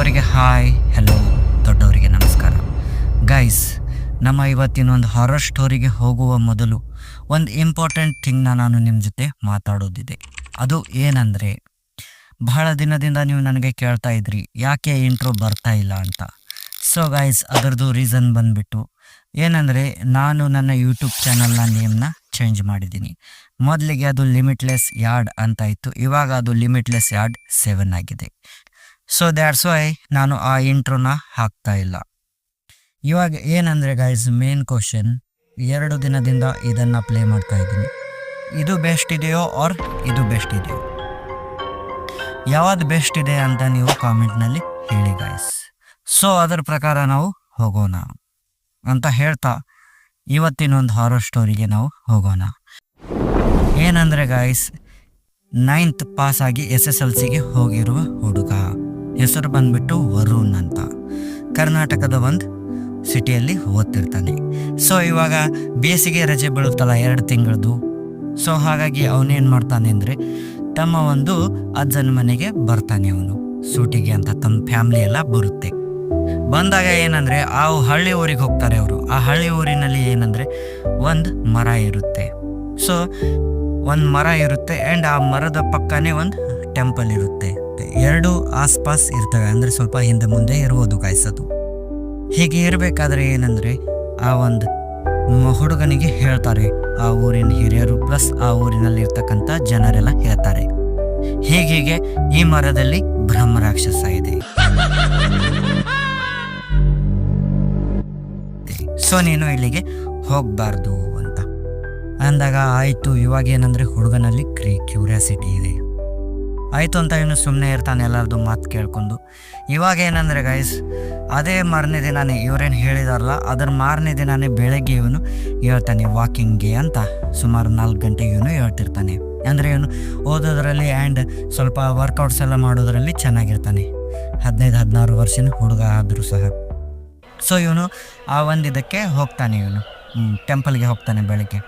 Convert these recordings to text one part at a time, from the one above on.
ಚಿಕ್ಕವರಿಗೆ hi hello, ದೊಡ್ಡವರಿಗೆ ನಮಸ್ಕಾರ. Guys, ನಮ್ಮ ಇವತ್ತಿನ ಒಂದು ಹಾರರ್ ಸ್ಟೋರಿಗೆ ಹೋಗುವ ಮೊದಲು ಒಂದು ಇಂಪಾರ್ಟೆಂಟ್ ಥಿಂಗ್ನ ನಾನು ನಿಮ್ಮ ಜೊತೆ ಮಾತಾಡೋದಿದೆ. ಅದು ಏನಂದರೆ, ಬಹಳ ದಿನದಿಂದ ನೀವು ನನಗೆ ಕೇಳ್ತಾ ಇದ್ರಿ ಯಾಕೆ ಇಂಟ್ರೋ ಬರ್ತಾ ಇಲ್ಲ ಅಂತ. ಸೊ ಗೈಸ್, ಅದರದ್ದು ರೀಸನ್ ಬಂದುಬಿಟ್ಟು ಏನಂದರೆ, ನಾನು ನನ್ನ ಯೂಟ್ಯೂಬ್ ಚಾನಲ್ನ ನೇಮ್ನ ಚೇಂಜ್ ಮಾಡಿದ್ದೀನಿ. ಮೊದಲಿಗೆ ಅದು ಲಿಮಿಟ್ಲೆಸ್ ಯಾರ್ಡ್ ಅಂತ ಇತ್ತು, ಇವಾಗ ಅದು ಲಿಮಿಟ್ಲೆಸ್ ಯಾರ್ಡ್ 7 ಆಗಿದೆ. ಸೊ ದ್ಯಾಟ್ಸ್ ವೈ ನಾನು ಆ ಇಂಟ್ರೋನ ಹಾಕ್ತಾ ಇಲ್ಲ. ಇವಾಗ ಏನಂದರೆ ಗೈಸ್, ಮೇನ್ ಕ್ವಶನ್, 2 ದಿನದಿಂದ ಇದನ್ನು ಪ್ಲೇ ಮಾಡ್ತಾ ಇದ್ದೀನಿ. ಇದು ಬೆಸ್ಟ್ ಇದೆಯೋ ಆರ್ ಇದು ಬೆಸ್ಟ್ ಇದೆಯೋ, ಯಾವುದು ಬೆಸ್ಟ್ ಇದೆ ಅಂತ ನೀವು ಕಾಮೆಂಟ್ನಲ್ಲಿ ಹೇಳಿ ಗೈಸ್. ಸೊ ಅದರ ಪ್ರಕಾರ ನಾವು ಹೋಗೋಣ ಅಂತ ಹೇಳ್ತಾ ಇವತ್ತಿನ ಒಂದು ಹಾರರ್ ಸ್ಟೋರಿಗೆ ನಾವು ಹೋಗೋಣ. ಏನಂದರೆ ಗೈಸ್, 9th ಪಾಸ್ ಆಗಿ SSLCಗೆ ಹೋಗಿರುವ ಹುಡುಗ, ಹೆಸರು ಬಂದ್ಬಿಟ್ಟು ವರುಣ್ ಅಂತ, ಕರ್ನಾಟಕದ ಒಂದು ಸಿಟಿಯಲ್ಲಿ ಓದ್ತಿರ್ತಾನೆ. ಸೊ ಇವಾಗ ಬೇಸಿಗೆ ರಜೆ ಬೀಳುತ್ತಲ್ಲ 2 ತಿಂಗಳದ್ದು. ಸೊ ಹಾಗಾಗಿ ಅವನೇನು ಮಾಡ್ತಾನೆ ಅಂದರೆ, ತಮ್ಮ ಒಂದು ಅಜ್ಜನ ಮನೆಗೆ ಬರ್ತಾನೆ ಅವನು ಸೂಟಿಗೆ ಅಂತ. ತಮ್ಮ ಫ್ಯಾಮ್ಲಿ ಎಲ್ಲ ಬರುತ್ತೆ. ಬಂದಾಗ ಏನಂದರೆ, ಆ ಹಳ್ಳಿ ಊರಿಗೆ ಹೋಗ್ತಾರೆ ಅವರು. ಆ ಹಳ್ಳಿ ಊರಿನಲ್ಲಿ ಏನಂದರೆ ಒಂದು ಮರ ಇರುತ್ತೆ. ಸೊ ಒಂದು ಮರ ಇರುತ್ತೆ ಆ್ಯಂಡ್ ಆ ಮರದ ಪಕ್ಕನೇ ಒಂದು ಟೆಂಪಲ್ ಇರುತ್ತೆ. 2 ಆಸ್ಪಾಸ್ ಇರ್ತವೆ, ಅಂದರೆ ಸ್ವಲ್ಪ ಹಿಂದೆ ಮುಂದೆ ಇರ್ಬೋದು ಕಾಯಿಸೋದು. ಹೀಗೆ ಇರಬೇಕಾದ್ರೆ ಏನಂದರೆ, ಆ ಒಂದು ಹುಡುಗನಿಗೆ ಹೇಳ್ತಾರೆ ಆ ಊರಿನ ಹಿರಿಯರು ಪ್ಲಸ್ ಆ ಊರಿನಲ್ಲಿ ಇರ್ತಕ್ಕಂಥ ಜನರೆಲ್ಲ ಹೇಳ್ತಾರೆ, ಹೀಗೆ ಈ ಮರದಲ್ಲಿ ಬ್ರಹ್ಮರಾಕ್ಷಸ ಇದೆ, ಸೊ ನೀನು ಇಲ್ಲಿಗೆ ಹೋಗಬಾರ್ದು ಅಂತ ಅಂದಾಗ, ಆಯಿತು. ಇವಾಗ ಏನಂದರೆ ಹುಡುಗನಲ್ಲಿ ಕ್ಯೂರಿಯಾಸಿಟಿ ಇದೆ. ಆಯಿತು ಅಂತ ಇವನು ಸುಮ್ಮನೆ ಇರ್ತಾನೆ ಎಲ್ಲರದು ಮಾತು ಕೇಳ್ಕೊಂಡು. ಇವಾಗ ಏನಂದರೆ ಗೈಸ್, ಅದೇ ಮಾರನೇ ದಿನಾನೇ ಇವರೇನು ಹೇಳಿದಾರಲ್ಲ, ಅದರ ಮಾರನೇ ದಿನಾನೇ ಬೆಳಗ್ಗೆ ಇವನು ಹೇಳ್ತಾನೆ ವಾಕಿಂಗ್ಗೆ ಅಂತ. ಸುಮಾರು 4 ಗಂಟೆಗೆ ಇವನು ಹೇಳ್ತಿರ್ತಾನೆ. ಅಂದರೆ ಇವನು ಓದೋದ್ರಲ್ಲಿ ಆ್ಯಂಡ್ ಸ್ವಲ್ಪ ವರ್ಕೌಟ್ಸ್ ಎಲ್ಲ ಮಾಡೋದ್ರಲ್ಲಿ ಚೆನ್ನಾಗಿರ್ತಾನೆ. 15-16 ವರ್ಷದ ಹುಡುಗ ಆದರೂ ಸಹ. ಸೊ ಇವನು ಆ ಒಂದು ಇದಕ್ಕೆ ಹೋಗ್ತಾನೆ, ಇವನು ಟೆಂಪಲ್ಗೆ ಹೋಗ್ತಾನೆ. ಬೆಳಗ್ಗೆ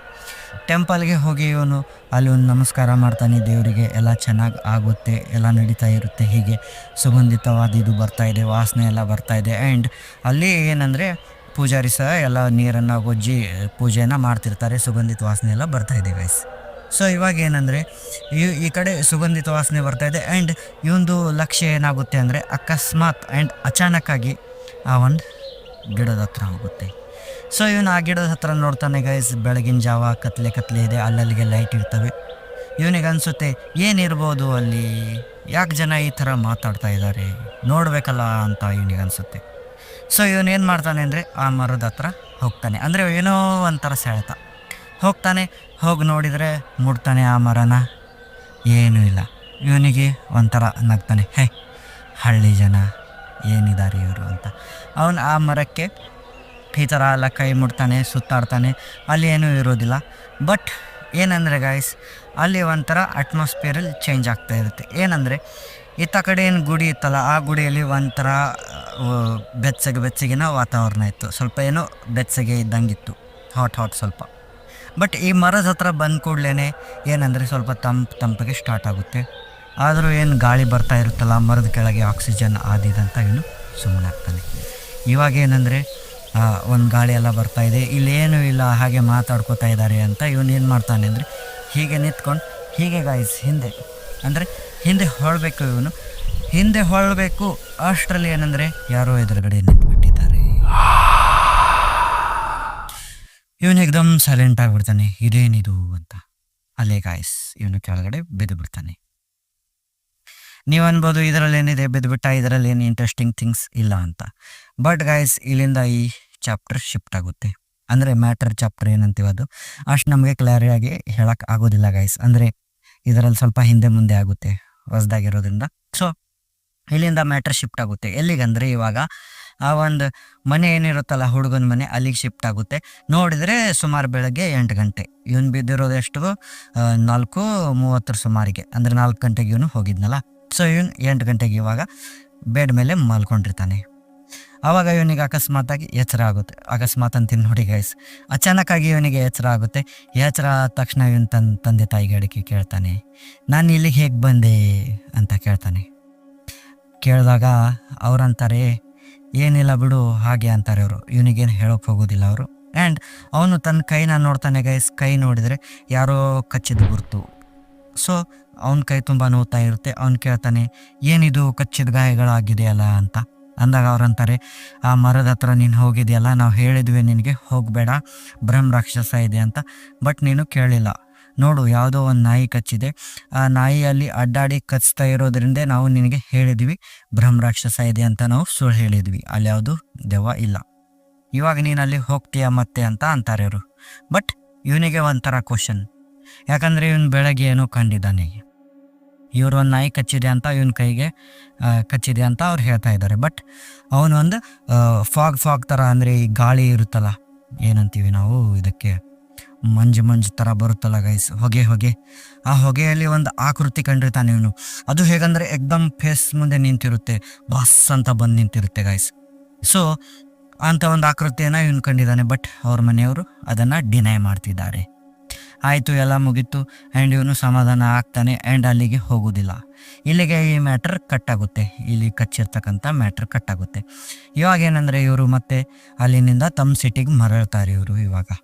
ಟೆಂಪಲ್ಗೆ ಹೋಗಿ ಇವನು ಅಲ್ಲಿ ಒಂದು ನಮಸ್ಕಾರ ಮಾಡ್ತಾನೆ ದೇವರಿಗೆ. ಎಲ್ಲ ಚೆನ್ನಾಗಿ ಆಗುತ್ತೆ, ಎಲ್ಲ ನಡೀತಾ ಇರುತ್ತೆ. ಹೀಗೆ ಸುಗಂಧಿತವಾದ ಇದು ಬರ್ತಾಯಿದೆ, ವಾಸನೆ ಎಲ್ಲ ಬರ್ತಾಯಿದೆ. ಆ್ಯಂಡ್ ಅಲ್ಲಿ ಏನಂದರೆ ಪೂಜಾರಿ ಸಹ ಎಲ್ಲ ನೀರನ್ನು ಗೊಜ್ಜಿ ಪೂಜೆಯನ್ನು ಮಾಡ್ತಿರ್ತಾರೆ. ಸುಗಂಧಿತ ವಾಸನೆ ಎಲ್ಲ ಬರ್ತಾಯಿದೆ ಗೈಸ್. ಸೊ ಇವಾಗ ಏನಂದರೆ, ಈ ಕಡೆ ಸುಗಂಧಿತ ವಾಸನೆ ಬರ್ತಾಯಿದೆ ಆ್ಯಂಡ್ ಇವೊಂದು ಲಕ್ಷ್ಯ ಏನಾಗುತ್ತೆ ಅಂದರೆ, ಅಕಸ್ಮಾತ್ ಆ್ಯಂಡ್ ಅಚಾನಕ್ಕಾಗಿ ಆ ಒಂದು ಗಿಡದ ಹತ್ರ ಹೋಗುತ್ತೆ. ಸೊ ಇವನು ಆ ಗಿಡದ ಹತ್ರ ನೋಡ್ತಾನೆ ಗೈಸ್. ಬೆಳಗಿನ ಜಾವ ಕತ್ಲೆ ಇದೆ, ಅಲ್ಲಲ್ಲಿಗೆ ಲೈಟ್ ಇರ್ತವೆ. ಇವನಿಗೆ ಅನಿಸುತ್ತೆ ಏನಿರ್ಬೋದು ಅಲ್ಲಿ, ಯಾಕೆ ಜನ ಈ ಥರ ಮಾತಾಡ್ತಾ ಇದ್ದಾರೆ, ನೋಡಬೇಕಲ್ಲ ಅಂತ ಇವನಿಗೆ ಅನಿಸುತ್ತೆ. ಸೊ ಇವನೇನು ಮಾಡ್ತಾನೆ ಅಂದರೆ, ಆ ಮರದ ಹತ್ರ ಹೋಗ್ತಾನೆ. ಅಂದರೆ ಏನೋ ಒಂಥರ ಸೆಳೆತ. ಹೋಗ್ತಾನೆ, ಹೋಗಿ ನೋಡಿದರೆ ಮುಡ್ತಾನೆ ಆ ಮರನ, ಏನೂ ಇಲ್ಲ. ಇವನಿಗೆ ಒಂಥರ ನಗ್ತಾನೆ, ಹೇ ಹಳ್ಳಿ ಜನ ಏನಿದ್ದಾರೆ ಇವರು ಅಂತ. ಅವನು ಆ ಮರಕ್ಕೆ ಈ ಥರ ಎಲ್ಲ ಕೈ ಮುಡ್ತಾನೆ, ಸುತ್ತಾಡ್ತಾನೆ. ಅಲ್ಲಿ ಏನೂ ಇರೋದಿಲ್ಲ. ಬಟ್ ಏನಂದರೆ ಗೈಸ್, ಅಲ್ಲಿ ಒಂಥರ ಅಟ್ಮಾಸ್ಫಿಯರಲ್ಲಿ ಚೇಂಜ್ ಆಗ್ತಾ ಇರುತ್ತೆ. ಏನಂದರೆ, ಇತ್ತ ಕಡೆ ಏನು ಗುಡಿ ಇತ್ತಲ್ಲ, ಆ ಗುಡಿಯಲ್ಲಿ ಒಂಥರ ಬೆಚ್ಚಗಿನ ವಾತಾವರಣ ಇತ್ತು. ಸ್ವಲ್ಪ ಏನೋ ಬೆಚ್ಚಗೆ ಇದ್ದಂಗಿತ್ತು, ಹಾಟ್ ಸ್ವಲ್ಪ. ಬಟ್ ಈ ಮರದ ಹತ್ರ ಬಂದ ಕೂಡಲೇ ಏನಂದರೆ ಸ್ವಲ್ಪ ತಂಪಿಗೆ ಸ್ಟಾರ್ಟ್ ಆಗುತ್ತೆ. ಆದರೂ ಏನು ಗಾಳಿ ಬರ್ತಾ ಇರುತ್ತಲ್ಲ ಮರದ ಕೆಳಗೆ, ಆಕ್ಸಿಜನ್ ಆದಿದಂತ ಇವನು ಸುಮ್ಮನೆ ಆಗ್ತಾನೆ. ಇವಾಗ ಏನಂದರೆ, ಒಂದು ಗಾಳಿ ಎಲ್ಲ ಬರ್ತಾಯಿದೆ, ಇಲ್ಲೇನೂ ಇಲ್ಲ, ಹಾಗೆ ಮಾತಾಡ್ಕೋತಾ ಇದ್ದಾರೆ ಅಂತ ಇವನು ಏನು ಮಾಡ್ತಾನೆ ಅಂದರೆ, ಹೀಗೆ ನಿಂತ್ಕೊಂಡು ಹೀಗೆ ಗಾಯ್ಸ್ ಹಿಂದೆ ಹೊಳಬೇಕು. ಇವನು ಹಿಂದೆ ಹೊಳಬೇಕು ಅಷ್ಟರಲ್ಲಿ ಏನಂದರೆ, ಯಾರೋ ಎದುರುಗಡೆ ನಿಂತ್ಬಿಟ್ಟಿದ್ದಾರೆ. ಇವನು ಏಕದಮ್ ಸೈಲೆಂಟ್ ಆಗಿಬಿಡ್ತಾನೆ, ಇದೇನಿದು ಅಂತ. ಅಲ್ಲೇ ಗಾಯ್ಸ್ ಇವನು ಕೆಳಗಡೆ ಬಿದ್ದು ಬಿಡ್ತಾನೆ. ನೀವು ಅನ್ಬೋದು ಇದರಲ್ಲೇನಿದೆ, ಬಿದ್ದುಬಿಟ್ಟ, ಇದರಲ್ಲೇನು ಇಂಟ್ರೆಸ್ಟಿಂಗ್ ಥಿಂಗ್ಸ್ ಇಲ್ಲ ಅಂತ. ಬಟ್ ಗಾಯ್ಸ್, ಇಲ್ಲಿಂದ ಈ ಚಾಪ್ಟರ್ ಶಿಫ್ಟ್ ಆಗುತ್ತೆ. ಅಂದರೆ ಮ್ಯಾಟರ್ ಚಾಪ್ಟರ್ ಏನಂತೀವಿ ಅದು ಅಷ್ಟು ನಮಗೆ ಕ್ಲಾರಿಯಾಗಿ ಹೇಳೋಕ್ಕೆ ಆಗೋದಿಲ್ಲ ಗೈಸ್. ಅಂದರೆ ಇದರಲ್ಲಿ ಸ್ವಲ್ಪ ಹಿಂದೆ ಮುಂದೆ ಆಗುತ್ತೆ ಹೊಸದಾಗಿರೋದ್ರಿಂದ. ಸೊ ಇಲ್ಲಿಂದ ಮ್ಯಾಟರ್ ಶಿಫ್ಟ್ ಆಗುತ್ತೆ. ಎಲ್ಲಿಗಂದರೆ, ಇವಾಗ ಆ ಒಂದು ಮನೆ ಏನಿರುತ್ತಲ್ಲ ಹುಡುಗನ ಮನೆ, ಅಲ್ಲಿಗೆ ಶಿಫ್ಟ್ ಆಗುತ್ತೆ. ನೋಡಿದರೆ ಸುಮಾರು ಬೆಳಗ್ಗೆ 8 ಗಂಟೆ. ಇವನು ಬಿದ್ದಿರೋದು ಎಷ್ಟು, 4:30 ಸುಮಾರಿಗೆ. ಅಂದರೆ 4 ಗಂಟೆಗೆ ಇವನು ಹೋಗಿದ್ನಲ್ಲ. ಸೊ ಇವನು 8 ಗಂಟೆಗೆ ಇವಾಗ ಬೆಡ್ ಮೇಲೆ ಮಲ್ಕೊಂಡಿರ್ತಾನೆ. ಆವಾಗ ಇವನಿಗೆ ಅಕಸ್ಮಾತಾಗಿ ಎಚ್ಚರ ಆಗುತ್ತೆ. ಅಕಸ್ಮಾತ್ ಅಂತೀನಿ ನೋಡಿ ಗೈಸ್, ಅಚಾನಕ್ಕಾಗಿ ಇವನಿಗೆ ಎಚ್ಚರ ಆಗುತ್ತೆ. ಎಚ್ಚರ ಆದ ತಕ್ಷಣ ಇವನು ತಂದೆ ತಾಯಿಗೆ ಅಡಿಕೆ ಕೇಳ್ತಾನೆ, ನಾನು ಇಲ್ಲಿಗೆ ಹೇಗೆ ಬಂದೆ ಅಂತ ಕೇಳ್ತಾನೆ. ಕೇಳಿದಾಗ ಅವ್ರಂತಾರೆ, ಏನಿಲ್ಲ ಬಿಡು ಹಾಗೆ ಅಂತಾರೆ ಅವರು. ಇವನಿಗೇನು ಹೇಳೋಕೆ ಹೋಗೋದಿಲ್ಲ ಅವರು. ಆ್ಯಂಡ್ ಅವನು ತನ್ನ ಕೈನ ನೋಡ್ತಾನೆ ಗೈಸ್. ಕೈ ನೋಡಿದರೆ ಯಾರೋ ಕಚ್ಚಿದ ಗುರುತು. ಸೊ ಅವನ ಕೈ ತುಂಬ ನೋವ್ತಾ ಇರುತ್ತೆ. ಅವ್ನು ಕೇಳ್ತಾನೆ, ಏನಿದು ಕಚ್ಚಿದ ಗಾಯಗಳಾಗಿದೆಯಲ್ಲ ಅಂತ. ಅಂದಾಗ ಅವ್ರಂತಾರೆ, ಆ ಮರದ ಹತ್ರ ನೀನು ಹೋಗಿದೆಯಲ್ಲ, ನಾವು ಹೇಳಿದ್ವಿ ನಿನಗೆ ಹೋಗಬೇಡ, ಬ್ರಹ್ಮ ರಾಕ್ಷಸ ಇದೆ ಅಂತ, ಬಟ್ ನೀನು ಕೇಳಿಲ್ಲ. ನೋಡು, ಯಾವುದೋ ಒಂದು ನಾಯಿ ಕಚ್ಚಿದೆ, ಆ ನಾಯಿಯಲ್ಲಿ ಅಡ್ಡಾಡಿ ಕಚ್ತಾ ಇರೋದ್ರಿಂದ ನಾವು ನಿನಗೆ ಹೇಳಿದ್ವಿ ಬ್ರಹ್ಮ ರಾಕ್ಷಸ ಇದೆ ಅಂತ. ನಾವು ಸುಳ್ಳು ಹೇಳಿದ್ವಿ, ಅಲ್ಲಿ ಯಾವುದು ದೆವ್ವ ಇಲ್ಲ. ಇವಾಗ ನೀನು ಅಲ್ಲಿ ಹೋಗ್ತೀಯ ಮತ್ತೆ ಅಂತ ಅಂತಾರೆ ಅವರು. ಬಟ್ ಇವನಿಗೆ ಒಂಥರ ಕ್ವಶನ್, ಯಾಕಂದರೆ ಇವನು ಬೆಳಗ್ಗೆ ಏನೋ ಕಂಡಿದ್ದಾನೆ. ಇವರು ಒಂದು ನಾಯಿ ಕಚ್ಚಿದೆ ಅಂತ ಇವನ ಕೈಗೆ ಕಚ್ಚಿದೆ ಅಂತ ಅವ್ರು ಹೇಳ್ತಾ ಇದ್ದಾರೆ. ಬಟ್ ಅವನೊಂದು ಫಾಗ್ ಥರ, ಅಂದರೆ ಈ ಗಾಳಿ ಇರುತ್ತಲ್ಲ, ಏನಂತೀವಿ ನಾವು ಇದಕ್ಕೆ, ಮಂಜು ಥರ ಬರುತ್ತಲ್ಲ ಗೈಸ್, ಹೊಗೆ. ಆ ಹೊಗೆಯಲ್ಲಿ ಒಂದು ಆಕೃತಿ ಕಂಡಿರ್ತಾನೆ ಇವನು. ಅದು ಹೇಗಂದರೆ ಎಕ್ದಮ್ ಫೇಸ್ ಮುಂದೆ ನಿಂತಿರುತ್ತೆ, ಬಾಸ್ ಅಂತ ಬಂದು ನಿಂತಿರುತ್ತೆ ಗೈಸ್. ಸೊ ಅಂಥ ಒಂದು ಆಕೃತಿಯನ್ನು ಇವನು ಕಂಡಿದ್ದಾನೆ. ಬಟ್ ಅವ್ರ ಮನೆಯವರು ಅದನ್ನು ಡಿನೈ ಮಾಡ್ತಿದ್ದಾರೆ. ಆಯಿತು, ಎಲ್ಲ ಮುಗೀತು. ಆ್ಯಂಡ್ ಇವನು ಸಮಾಧಾನ ಆಗ್ತಾನೆ ಆ್ಯಂಡ್ ಅಲ್ಲಿಗೆ ಹೋಗೋದಿಲ್ಲ. ಇಲ್ಲಿಗೆ ಈ ಮ್ಯಾಟ್ರ್ ಕಟ್ಟಾಗುತ್ತೆ. ಇಲ್ಲಿ ಕಚ್ಚಿರ್ತಕ್ಕಂಥ ಮ್ಯಾಟ್ರ್ ಕಟ್ಟಾಗುತ್ತೆ. ಇವಾಗ ಏನಂದರೆ ಇವರು ಮತ್ತೆ ಅಲ್ಲಿನಿಂದ ತಮ್ಮ ಸಿಟಿಗೆ ಮರಳ್ತಾರೆ. ಇವರು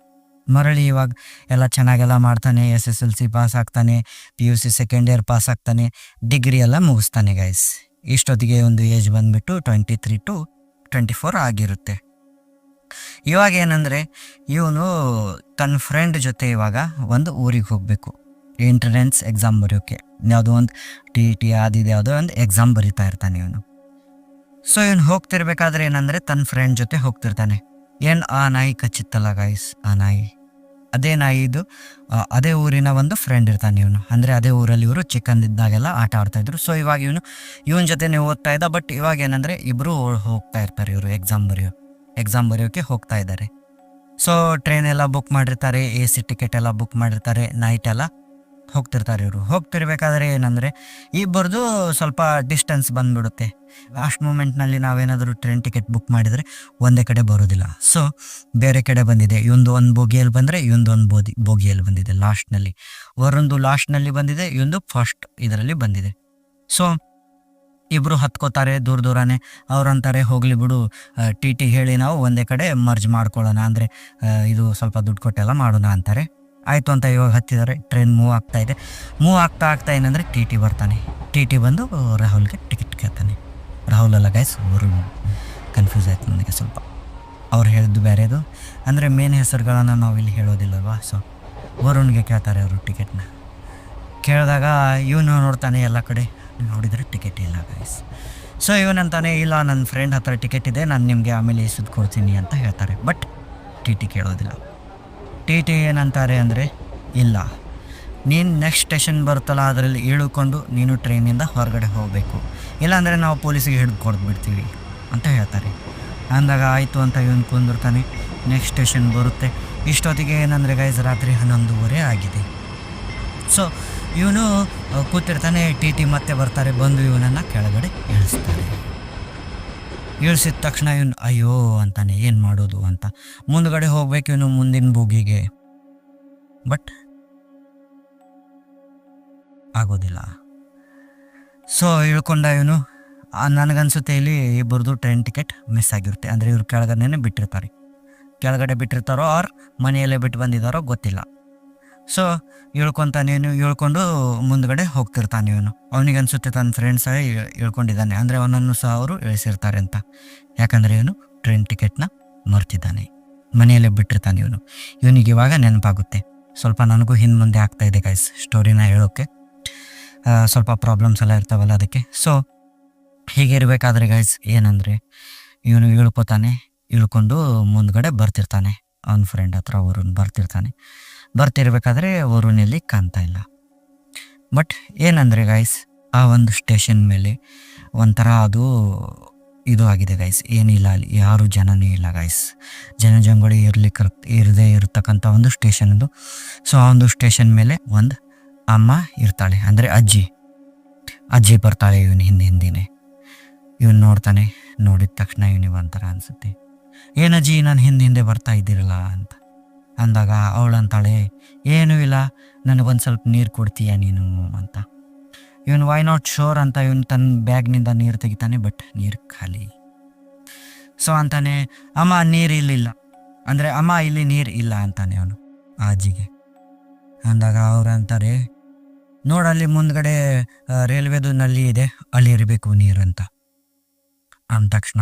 ಮರಳಿ ಇವಾಗ ಎಲ್ಲ ಚೆನ್ನಾಗೆಲ್ಲ ಮಾಡ್ತಾನೆ. SSLC ಪಾಸ್ ಆಗ್ತಾನೆ, PUC ಸೆಕೆಂಡ್ ಇಯರ್ ಪಾಸ್ ಆಗ್ತಾನೆ, ಡಿಗ್ರಿ ಎಲ್ಲ ಮುಗಿಸ್ತಾನೆ ಗೈಸ್. ಇಷ್ಟೊತ್ತಿಗೆ ಒಂದು ಏಜ್ ಬಂದುಬಿಟ್ಟು 23 to 24 ಆಗಿರುತ್ತೆ. ಇವಾಗ ಏನಂದರೆ ಇವನು ತನ್ನ ಫ್ರೆಂಡ್ ಜೊತೆ ಇವಾಗ ಒಂದು ಊರಿಗೆ ಹೋಗಬೇಕು, ಎಂಟ್ರೆನ್ಸ್ ಎಕ್ಸಾಮ್ ಬರೆಯೋಕ್ಕೆ. ಯಾವುದೋ ಒಂದು TET ಆದಿದೆ, ಯಾವುದೋ ಒಂದು ಎಕ್ಸಾಮ್ ಬರಿತಾ ಇರ್ತಾನೆ ಇವನು. ಸೊ ಇವನು ಹೋಗ್ತಿರ್ಬೇಕಾದ್ರೆ ಏನಂದರೆ ತನ್ನ ಫ್ರೆಂಡ್ ಜೊತೆ ಹೋಗ್ತಿರ್ತಾನೆ. ಏನು, ಆ ನಾಯಿ ಕಚ್ಚಿತ್ತಲ್ಲ ಗೈಸ್, ಆ ನಾಯಿ, ಅದೇ ನಾಯಿದು ಅದೇ ಊರಿನ ಒಂದು ಫ್ರೆಂಡ್ ಇರ್ತಾನೆ ಇವನು. ಅಂದರೆ ಅದೇ ಊರಲ್ಲಿ ಇವರು ಚಿಕ್ಕಂದಿದ್ದಾಗೆಲ್ಲ ಆಟ ಆಡ್ತಾಯಿದ್ರು. ಸೊ ಇವಾಗ ಇವನ ಜೊತೆನೇ ಓದ್ತಾ ಇದ್ದ. ಬಟ್ ಇವಾಗ ಏನಂದರೆ ಇಬ್ಬರು ಹೋಗ್ತಾ ಇರ್ತಾರೆ, ಇವರು ಎಕ್ಸಾಮ್ ಬರೆಯೋಕ್ಕೆ ಹೋಗ್ತಾ ಇದ್ದಾರೆ. ಸೊ ಟ್ರೈನ್ ಎಲ್ಲ ಬುಕ್ ಮಾಡಿರ್ತಾರೆ, AC ಟಿಕೆಟ್ ಎಲ್ಲ ಬುಕ್ ಮಾಡಿರ್ತಾರೆ, ನೈಟ್ ಎಲ್ಲ ಹೋಗ್ತಿರ್ತಾರೆ. ಇವರು ಹೋಗ್ತಿರ್ಬೇಕಾದ್ರೆ ಏನಂದರೆ ಇಬ್ಬರದು ಸ್ವಲ್ಪ ಡಿಸ್ಟೆನ್ಸ್ ಬಂದುಬಿಡುತ್ತೆ. ಲಾಸ್ಟ್ ಮೂಮೆಂಟ್ನಲ್ಲಿ ನಾವೇನಾದರೂ ಟ್ರೈನ್ ಟಿಕೆಟ್ ಬುಕ್ ಮಾಡಿದರೆ ಒಂದೇ ಕಡೆ ಬರೋದಿಲ್ಲ. ಸೊ ಬೇರೆ ಕಡೆ ಬಂದಿದೆ. ಇವೊಂದು ಒಂದು ಬೋಗಿಯಲ್ಲಿ ಬಂದರೆ ಇವೊಂದು ಒಂದು ಬೋಗಿಯಲ್ಲಿ ಬಂದಿದೆ ಲಾಸ್ಟ್ನಲ್ಲಿ. ಅವರೊಂದು ಲಾಸ್ಟ್ನಲ್ಲಿ ಬಂದಿದೆ, ಇವೊಂದು ಫಸ್ಟ್ ಇದರಲ್ಲಿ ಬಂದಿದೆ. ಸೊ ಇಬ್ಬರು ಹತ್ಕೋತಾರೆ ದೂರನೇ. ಅವ್ರಂತಾರೆ, ಹೋಗಲಿ ಬಿಡು, TT ಹೇಳಿ ನಾವು ಒಂದೇ ಕಡೆ ಮರ್ಜ್ ಮಾಡ್ಕೊಳ್ಳೋಣ, ಅಂದರೆ ಇದು ಸ್ವಲ್ಪ ದುಡ್ಡು ಕೊಟ್ಟೆಲ್ಲ ಮಾಡೋಣ ಅಂತಾರೆ. ಆಯಿತು ಅಂತ ಇವಾಗ ಹತ್ತಿದ್ದಾರೆ. ಟ್ರೈನ್ ಮೂವ್ ಆಗ್ತಾ ಏನಂದರೆ TT ಬರ್ತಾನೆ. TT ಬಂದು ರಾಹುಲ್ಗೆ ಟಿಕೆಟ್ ಕೇಳ್ತಾನೆ. ರಾಹುಲ್ ಅಲ್ಲ ಗೈಸ್, ಅವರು ಕನ್ಫ್ಯೂಸ್ ಆಯ್ತು ನನಗೆ ಸ್ವಲ್ಪ. ಅವ್ರು ಹೇಳಿದ್ದು ಬೇರೆದು, ಅಂದರೆ ಮೇನ್ ಹೆಸರುಗಳನ್ನು ನಾವು ಇಲ್ಲಿ ಹೇಳೋದಿಲ್ಲಲ್ವ. ಸೊ ವರುಣ್ಗೆ ಕೇಳ್ತಾರೆ ಅವರು ಟಿಕೆಟ್ನ. ಕೇಳಿದಾಗ ಇವನು ನೋಡ್ತಾನೆ ಎಲ್ಲ ಕಡೆ, ನೋಡಿದರೆ ಟಿಕೆಟ್ ಇಲ್ಲ ಗೈಸ್. ಸೊ ಇವನಂತಾನೆ, ಇಲ್ಲ ನನ್ನ ಫ್ರೆಂಡ್ ಹತ್ರ ಟಿಕೆಟ್ ಇದೆ, ನಾನು ನಿಮಗೆ ಆಮೇಲೆ ಇಸಿದು ಕೊಡ್ತೀನಿ ಅಂತ ಹೇಳ್ತಾರೆ. ಬಟ್ TT ಕೇಳೋದಿಲ್ಲ. TT ಏನಂತಾರೆ ಅಂದರೆ, ಇಲ್ಲ, ನೀನು ನೆಕ್ಸ್ಟ್ ಸ್ಟೇಷನ್ ಬರುತ್ತಲ್ಲ ಅದರಲ್ಲಿ ಇಳ್ಕೊಂಡು ನೀನು ಟ್ರೈನಿಂದ ಹೊರಗಡೆ ಹೋಗಬೇಕು, ಇಲ್ಲಾಂದರೆ ನಾವು ಪೊಲೀಸಿಗೆ ಹಿಡಿದು ಕೊಡ್ಬಿಡ್ತೀವಿ ಅಂತ ಹೇಳ್ತಾರೆ. ಅಂದಾಗ ಆಯಿತು ಅಂತ ಇವನು ಕುಂದಿರ್ತಾನೆ. ನೆಕ್ಸ್ಟ್ ಸ್ಟೇಷನ್ ಬರುತ್ತೆ. ಇಷ್ಟೊತ್ತಿಗೆ ಏನಂದರೆ ಗೈಸ್ ರಾತ್ರಿ 11:30 ಆಗಿದೆ. ಸೊ ಇವನು ಕೂತಿರ್ತಾನೆ. TT ಮತ್ತೆ ಬರ್ತಾರೆ, ಬಂದು ಇವನನ್ನು ಕೆಳಗಡೆ ಇಳಿಸ್ತಾರೆ. ಇಳಿಸಿದ ತಕ್ಷಣ ಇವನು ಅಯ್ಯೋ ಅಂತಾನೆ, ಏನು ಮಾಡೋದು ಅಂತ ಮುಂದ್ಗಡೆ ಹೋಗ್ಬೇಕು ಇವನು ಮುಂದಿನ ಬೋಗಿಗೆ. ಬಟ್ ಆಗೋದಿಲ್ಲ. ಸೊ ಇಳ್ಕೊಂಡ ಇವನು. ನನಗನ್ಸುತ್ತೆ ಇಲ್ಲಿ ಇಬ್ಬರದು ಟ್ರೈನ್ ಟಿಕೆಟ್ ಮಿಸ್ ಆಗಿರುತ್ತೆ. ಅಂದರೆ ಇವ್ರು ಕೆಳಗಡೆ ಬಿಟ್ಟಿರ್ತಾರೋ ಆರ್ ಮನೆಯಲ್ಲೇ ಬಿಟ್ಟು ಬಂದಿದ್ದಾರೋ ಗೊತ್ತಿಲ್ಲ. ಸೊ ಇಳ್ಕೊಂಡು ಮುಂದ್ಗಡೆ ಹೋಗ್ತಿರ್ತಾನೆ ಇವನು. ಅವನಿಗನ್ಸುತ್ತೆ ತನ್ನ ಫ್ರೆಂಡ್ಸ್ ಸಹ ಇಳ್ಕೊಂಡಿದ್ದಾನೆ, ಅಂದರೆ ಅವನನ್ನು ಸಹ ಅವರು ಇಳಿಸಿರ್ತಾರೆ ಅಂತ. ಯಾಕಂದರೆ ಇವನು ಟ್ರೈನ್ ಟಿಕೆಟ್ನ ಮರ್ತಿದ್ದಾನೆ, ಮನೆಯಲ್ಲೇ ಬಿಟ್ಟಿರ್ತಾನೆ ಇವನು. ಇವನಿಗೆ ಇವಾಗ ನೆನಪಾಗುತ್ತೆ. ಸ್ವಲ್ಪ ನನಗೂ ಹಿಂದೆ ಮುಂದೆ ಆಗ್ತಾಯಿದೆ ಗೈಸ್ ಸ್ಟೋರಿನ ಹೇಳೋಕ್ಕೆ, ಸ್ವಲ್ಪ ಪ್ರಾಬ್ಲಮ್ಸ್ ಎಲ್ಲ ಇರ್ತಾವಲ್ಲ ಅದಕ್ಕೆ. ಸೊ ಹೀಗಿರಬೇಕಾದ್ರೆ ಗೈಸ್ ಏನಂದರೆ ಇವನು ಇಳ್ಕೊಂಡು ಮುಂದ್ಗಡೆ ಬರ್ತಿರ್ತಾನೆ. ಅವನ ಫ್ರೆಂಡ್ ಹತ್ರ ವರುಣ್ ಬರ್ತಿರ್ಬೇಕಾದ್ರೆ ವರುಣ್ ಇಲ್ಲಿ ಕಾಣ್ತಾ ಇಲ್ಲ. ಬಟ್ ಏನಂದರೆ ಗೈಸ್ ಆ ಒಂದು ಸ್ಟೇಷನ್ ಮೇಲೆ ಒಂಥರ ಅದು ಇದು ಆಗಿದೆ ಗೈಸ್, ಏನಿಲ್ಲ ಅಲ್ಲಿ, ಯಾರು ಜನನೇ ಇಲ್ಲ ಗೈಸ್, ಜನಜಂಗುಳಿ ಇರದೇ ಇರತಕ್ಕಂಥ ಒಂದು ಸ್ಟೇಷನ್ ಅದು. ಸೊ ಆ ಒಂದು ಸ್ಟೇಷನ್ ಮೇಲೆ ಒಂದು ಅಮ್ಮ ಇರ್ತಾಳೆ, ಅಂದರೆ ಅಜ್ಜಿ ಬರ್ತಾಳೆ ಇವನು ಹಿಂದಿನೇ. ಇವನು ನೋಡ್ತಾನೆ. ನೋಡಿದ ತಕ್ಷಣ ಇವನಿಗೆ ಒಂಥರ ಅನಿಸುತ್ತೆ, ಏನಜ್ಜಿ ನಾನು ಹಿಂದೆ ಬರ್ತಾ ಇದ್ದಿರಲ್ಲ ಅಂತ. ಅಂದಾಗ ಅವಳಂತಾಳೆ, ಏನೂ ಇಲ್ಲ, ನನಗೊಂದು ಸ್ವಲ್ಪ ನೀರು ಕೊಡ್ತೀಯ ನೀನು ಅಂತ. ಇವನು ವೈ ನಾಟ್ ಶೋರ್ ಅಂತ ಇವನು ತನ್ನ ಬ್ಯಾಗ್ನಿಂದ ನೀರು ತೆಗಿತಾನೆ, ಬಟ್ ನೀರು ಖಾಲಿ. ಸೊ ಅಂತಾನೆ ಅಮ್ಮ ನೀರು ಇಲ್ಲಿಲ್ಲ, ಅಂದರೆ ಅಮ್ಮ ಇಲ್ಲಿ ನೀರು ಇಲ್ಲ ಅಂತಾನೆ ಅವನು ಅಜ್ಜಿಗೆ. ಅಂದಾಗ ಅವ್ರು ಅಂತಾರೆ, ನೋಡಲ್ಲಿ ಮುಂದ್ಗಡೆ ರೈಲ್ವೆದು ನಲ್ಲಿ ಇದೆ, ಅಲ್ಲಿ ಇರಬೇಕು ನೀರು ಅಂತ. ಅಂದ ತಕ್ಷಣ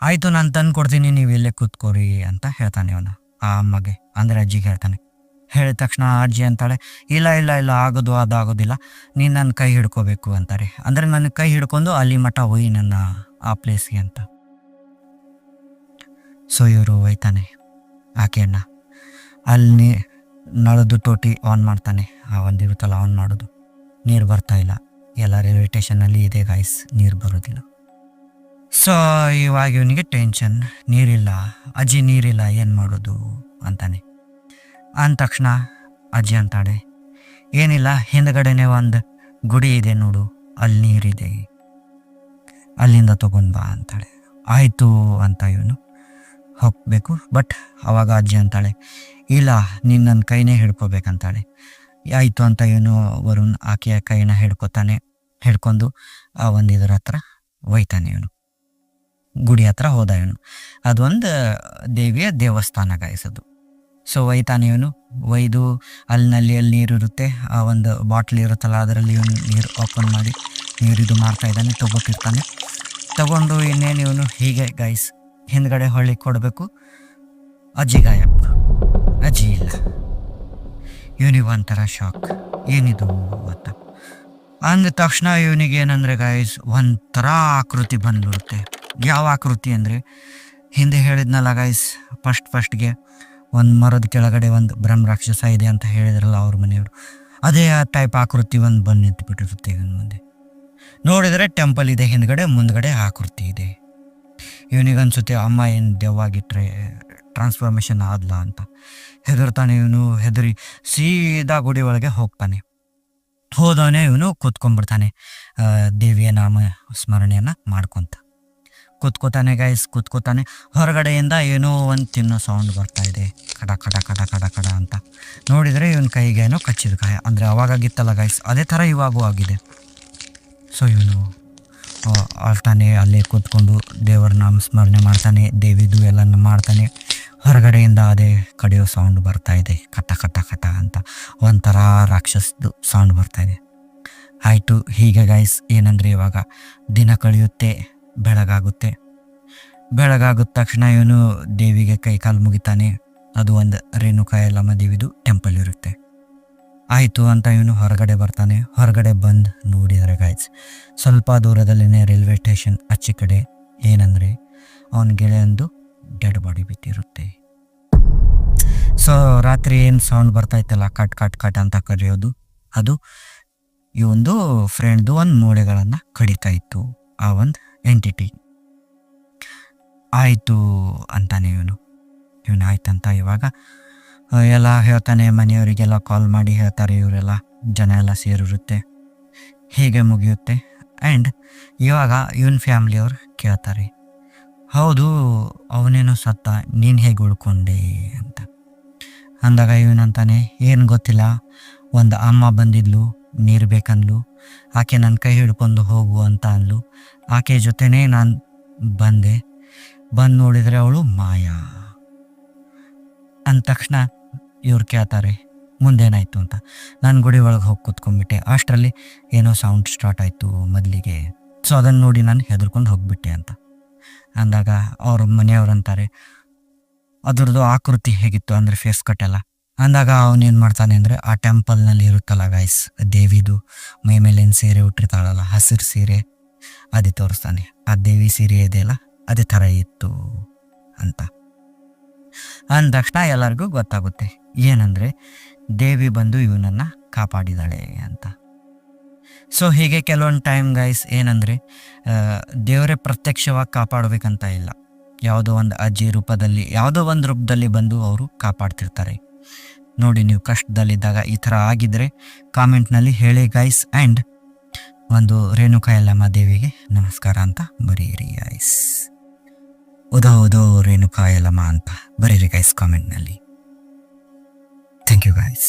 ಆಯಿತು ನಾನು ತಂದು ಕೊಡ್ತೀನಿ, ನೀವು ಇಲ್ಲೇ ಕೂತ್ಕೋರಿ ಅಂತ ಹೇಳ್ತಾನೆ ಅವನು ಆ ಅಮ್ಮಗೆ, ಅಂದರೆ ಅಜ್ಜಿಗೆ ಹೇಳ್ತಾನೆ. ಹೇಳಿದ ತಕ್ಷಣ ಅಜ್ಜಿ ಅಂತಾಳೆ, ಇಲ್ಲ ಇಲ್ಲ ಇಲ್ಲ ಅದಾಗೋದಿಲ್ಲ, ನೀನು ನನ್ನ ಕೈ ಹಿಡ್ಕೋಬೇಕು ಅಂತಾರೆ. ಅಂದರೆ ನನ್ನ ಕೈ ಹಿಡ್ಕೊಂಡು ಅಲ್ಲಿ ಮಠ ಹೋಗಿ ನನ್ನ ಆ ಪ್ಲೇಸ್ಗೆ ಅಂತ. ಸೊ ಇವರು ಒಯ್ತಾನೆ ಆಕೆಯನ್ನ. ಅಲ್ಲಿ ನಳದು ಟೋಟಿ ಆನ್ ಮಾಡ್ತಾನೆ, ಆ ಒಂದಿರುತ್ತಲ್ಲ ಆನ್ ಮಾಡೋದು, ನೀರು ಬರ್ತಾ ಇಲ್ಲ. ಎಲ್ಲ ರೈಲ್ವೆ ಸ್ಟೇಷನ್ನಲ್ಲಿ ಇದೆ ಗಾಯ್ಸ್, ನೀರು ಬರೋದಿಲ್ಲ. ಸೊ ಇವಾಗ ಇವನಿಗೆ ಟೆನ್ಷನ್, ನೀರಿಲ್ಲ, ಅಜ್ಜಿ ನೀರಿಲ್ಲ, ಏನು ಮಾಡೋದು ಅಂತಾನೆ. ಅಂದ ತಕ್ಷಣ ಅಜ್ಜಿ ಅಂತಾಳೆ, ಏನಿಲ್ಲ ಹಿಂದ್ಗಡೆನೆ ಒಂದು ಗುಡಿ ಇದೆ ನೋಡು, ಅಲ್ಲಿ ನೀರಿದೆ, ಅಲ್ಲಿಂದ ತಗೊಂಡು ಬಾ ಅಂತಾಳೆ. ಆಯಿತು ಅಂತ ಇವನು ಹೋಗಬೇಕು. ಬಟ್ ಅವಾಗ ಅಜ್ಜಿ ಅಂತಾಳೆ, ಇಲ್ಲ ನೀನು ನನ್ನ ಕೈನೇ ಹಿಡ್ಕೋಬೇಕಂತಾಳೆ. ಆಯಿತು ಅಂತ ಇವನು ವರುಣ್ ಆಕೆಯ ಕೈನ ಹಿಡ್ಕೊಂಡು ಆ ಒಂದು ಇದರ ಹತ್ರ ಒಯ್ತಾನೆ. ಇವನು ಗುಡಿ ಹತ್ರ ಹೋದ. ಇವನು ಅದೊಂದು ದೇವಿಯ ದೇವಸ್ಥಾನ ಗಾಯಿಸೋದು. ಸೊ ಒಯ್ತಾನೆ ಇವನು, ಒಯ್ದು ಅಲ್ಲಿ ನೀರು ಇರುತ್ತೆ, ಆ ಒಂದು ಬಾಟ್ಲ್ ಇರುತ್ತಲ್ಲ ಅದರಲ್ಲಿ ಇವನು ನೀರು ಓಪನ್ ಮಾಡಿ ನೀರಿದು ಮಾಡ್ತಾ ಇದ್ದಾನೆ, ತಗೊಂಡು ಇನ್ನೇನು ಇವನು ಹೀಗೆ ಗೈಸ್ ಹಿಂದ್ಗಡೆ ಹೊಳ್ಳಿ ಕೊಡಬೇಕು. ಅಜ್ಜಿ ಗಾಯಬ್, ಅಜ್ಜಿ ಇಲ್ಲ. ಇವನಿಗೆ ಒಂಥರ ಶಾಕ್, ಏನಿದು ಅಂತ. ಅಂದ ತಕ್ಷಣ ಇವನಿಗೆ ಏನಂದರೆ ಗೈಸ್ ಒಂಥರ ಆಕೃತಿ ಬಂದ್ಬಿಡುತ್ತೆ. ಯಾವ ಆಕೃತಿ ಅಂದರೆ, ಹಿಂದೆ ಹೇಳಿದ್ನಲ್ಲ ಗೈಸ್ ಫಸ್ಟ್ಗೆ ಒಂದು ಮರದ ಕೆಳಗಡೆ ಒಂದು ಬ್ರಹ್ಮ ರಾಕ್ಷಸ ಇದೆ ಅಂತ ಹೇಳಿದ್ರಲ್ಲ ಅವ್ರ ಮನೆಯವರು, ಅದೇ ಟೈಪ್ ಆಕೃತಿ ಒಂದು ಬಂದು ನಿಂತುಬಿಟ್ಟಿರುತ್ತೆ ಇವನ ಮುಂದೆ. ನೋಡಿದರೆ ಟೆಂಪಲ್ ಇದೆ ಹಿಂದ್ಗಡೆ, ಮುಂದ್ಗಡೆ ಆಕೃತಿ ಇದೆ. ಇವನಿಗನ್ಸುತ್ತೆ ಅಮ್ಮ ಏನು ದೆವ್ವಾಗಿಟ್ರೆ ಟ್ರಾನ್ಸ್ಫಾರ್ಮೇಷನ್ ಆದ್ಲ ಅಂತ ಹೆದರ್ತಾನೆ. ಇವನು ಹೆದರಿ ಸೀದಾ ಗುಡಿ ಒಳಗೆ ಹೋದವನೇ ಇವನು ಕೂತ್ಕೊಂಡ್ಬಿಡ್ತಾನೆ, ದೇವಿಯ ನಾಮ ಸ್ಮರಣೆಯನ್ನು ಮಾಡ್ಕೊತ ಕೂತ್ಕೋತಾನೆ ಗೈಸ್. ಹೊರಗಡೆಯಿಂದ ಏನೋ ಒಂದು ತಿನ್ನೋ ಸೌಂಡ್ ಬರ್ತಾ ಇದೆ, ಕಡ ಕಡ ಕಡ ಕಡ ಕಡ ಅಂತ. ನೋಡಿದರೆ ಇವನ ಕೈಗೆ ಏನೋ ಕಚ್ಚಿದ ಗಾಯ, ಅಂದರೆ ಅವಾಗಾಗಿತ್ತಲ್ಲ ಗೈಸ್ ಅದೇ ಥರ ಇವಾಗೂ ಆಗಿದೆ. ಸೊ ಇವನು ಆಳ್ತಾನೆ, ಅಲ್ಲೇ ಕೂತ್ಕೊಂಡು ದೇವರ ನಾಮ ಸ್ಮರಣೆ ಮಾಡ್ತಾನೆ, ದೇವಿದು ಎಲ್ಲನೂ ಮಾಡ್ತಾನೆ. ಹೊರಗಡೆಯಿಂದ ಅದೇ ಕಡಿಯೋ ಸೌಂಡ್ ಬರ್ತಾ ಇದೆ, ಕಟ ಕಟ ಕಟ ಅಂತ ಒಂಥರ ರಾಕ್ಷಸದ್ದು ಸೌಂಡ್ ಬರ್ತಾ ಇದೆ. ಆಯಿತು ಹೀಗೆ ಗೈಸ್ ಏನಂದರೆ ಇವಾಗ ದಿನ ಕಳೆಯುತ್ತೆ, ಬೆಳಗಾಗುತ್ತ ತಕ್ಷಣ ಇವನು ದೇವಿಗೆ ಕೈಕಾಲು ಮುಗಿತಾನೆ. ಅದು ಒಂದು ರೇಣುಕಾ ಯಲ್ಲಮ್ಮ ದೇವಿದು ಟೆಂಪಲ್ ಇರುತ್ತೆ. ಆಯಿತು ಅಂತ ಇವನು ಹೊರಗಡೆ ಬರ್ತಾನೆ. ಹೊರಗಡೆ ಬಂದು ನೋಡಿದರೆ ಗೈಸ್ ಸ್ವಲ್ಪ ದೂರದಲ್ಲೇ ರೈಲ್ವೆ ಸ್ಟೇಷನ್ ಆಚೆ ಕಡೆ ಏನಂದರೆ ಅವನ ಗೆಳೆಯಂದು ಡೆಡ್ ಬಾಡಿ ಬಿದ್ದಿರುತ್ತೆ. ಸೊ ರಾತ್ರಿ ಏನು ಸೌಂಡ್ ಬರ್ತಾಯಿತ್ತಲ್ಲ ಕಟ್ ಕಟ್ ಕಟ್ ಅಂತ ಕರೆಯೋದು, ಅದು ಈ ಒಂದು ಫ್ರೆಂಡ್ದು ಒಂದು ಮೂಳೆಗಳನ್ನು ಕಡಿತಾ ಇತ್ತು ಆ ಒಂದು ಎಂಟಿಟಿ. ಆಯಿತು ಅಂತಾನೆ ಇವನು ಆಯ್ತಂತ ಇವಾಗ ಎಲ್ಲ ಹೇಳ್ತಾನೆ, ಮನೆಯವರಿಗೆಲ್ಲ ಕಾಲ್ ಮಾಡಿ ಹೇಳ್ತಾರೆ, ಇವರೆಲ್ಲ ಜನ ಎಲ್ಲ ಸೇರಿರುತ್ತೆ. ಹೀಗೆ ಮುಗಿಯುತ್ತೆ. ಆ್ಯಂಡ್ ಇವಾಗ ಇವನ ಫ್ಯಾಮ್ಲಿಯವ್ರು ಕೇಳ್ತಾರೆ, ಹೌದು ಅವನೇನೋ ಸತ್ತ, ನೀನು ಹೇಗೆ ಉಳ್ಕೊಂಡೆ ಅಂತ. ಅಂದಾಗ ಇವನಂತಾನೆ, ಏನು ಗೊತ್ತಿಲ್ಲ, ಒಂದು ಅಮ್ಮ ಬಂದಿದ್ಲು, ನೀರು ಬೇಕಂದ್ಲು, ಆಕೆ ನನ್ನ ಕೈ ಹಿಡ್ಕೊಂಡು ಹೋಗು ಅಂತ ಅಂದ್ಲು, ಆಕೆ ಜೊತೆನೇ ನಾನು ಬಂದು ನೋಡಿದರೆ ಅವಳು ಮಾಯಾ ಅಂದ ತಕ್ಷಣ ಇವ್ರು ಕೇಳ್ತಾರೆ ಮುಂದೇನಾಯಿತು ಅಂತ. ನಾನು ಗುಡಿ ಒಳಗೆ ಹೋಗಿ ಕೂತ್ಕೊಂಡ್ಬಿಟ್ಟೆ, ಅಷ್ಟರಲ್ಲಿ ಏನೋ ಸೌಂಡ್ ಸ್ಟಾರ್ಟ್ ಆಯಿತು ಮೊದಲಿಗೆ. ಸೊ ಅದನ್ನು ನೋಡಿ ನಾನು ಹೆದರ್ಕೊಂಡು ಹೋಗ್ಬಿಟ್ಟೆ ಅಂತ ಅಂದಾಗ ಅವ್ರ ಮನೆಯವ್ರು ಅಂತಾರೆ, ಅದ್ರದ್ದು ಆಕೃತಿ ಹೇಗಿತ್ತು ಅಂದರೆ ಫೇಸ್ ಕಟ್ಟೆಲ್ಲ. ಅಂದಾಗ ಅವನೇನು ಮಾಡ್ತಾನೆ ಅಂದರೆ ಆ ಟೆಂಪಲ್ನಲ್ಲಿ ಇರುತ್ತಲ್ಲ ಗೈಸ್ ದೇವಿದು ಮೈ ಮೇಲೇನು ಸೀರೆ ಉಟ್ಟಿರ್ತಾಳಲ್ಲ, ಹಸಿರು ಸೀರೆ, ಅದೇ ತೋರಿಸ್ತಾನೆ. ಆ ದೇವಿ ಸೀರೆ ಇದೆಯಲ್ಲ ಅದೇ ಥರ ಇತ್ತು ಅಂತ. ಅಂದ ತಕ್ಷಣ ಎಲ್ಲರಿಗೂ ಗೊತ್ತಾಗುತ್ತೆ ಏನಂದರೆ ದೇವಿ ಬಂದು ಇವನನ್ನು ಕಾಪಾಡಿದಾಳೆ ಅಂತ. ಸೊ ಹೀಗೆ ಕೆಲವೊಂದು ಟೈಮ್ ಗೈಸ್ ಏನಂದರೆ ದೇವರೇ ಪ್ರತ್ಯಕ್ಷವಾಗಿ ಕಾಪಾಡಬೇಕಂತ ಇಲ್ಲ, ಯಾವುದೋ ಒಂದು ಅಜ್ಜಿ ರೂಪದಲ್ಲಿ ಯಾವುದೋ ಒಂದು ರೂಪದಲ್ಲಿ ಬಂದು ಅವರು ಕಾಪಾಡ್ತಿರ್ತಾರೆ. ನೋಡಿ ನೀವು ಕಷ್ಟದಲ್ಲಿದ್ದಾಗ ಈ ಥರ ಆಗಿದ್ದರೆ ಕಾಮೆಂಟ್ನಲ್ಲಿ ಹೇಳಿ ಗೈಸ್. ಆ್ಯಂಡ್ ಒಂದು ರೇಣುಕಾ ಯಲ್ಲಮ್ಮ ದೇವಿಗೆ ನಮಸ್ಕಾರ ಅಂತ ಬರೀರಿ ಗೈಸ್. ಉದೋ ರೇಣುಕಾ ಯಲ್ಲಮ್ಮ ಅಂತ ಬರೀರಿ ಗೈಸ್ ಕಾಮೆಂಟ್ನಲ್ಲಿ. Thank you guys.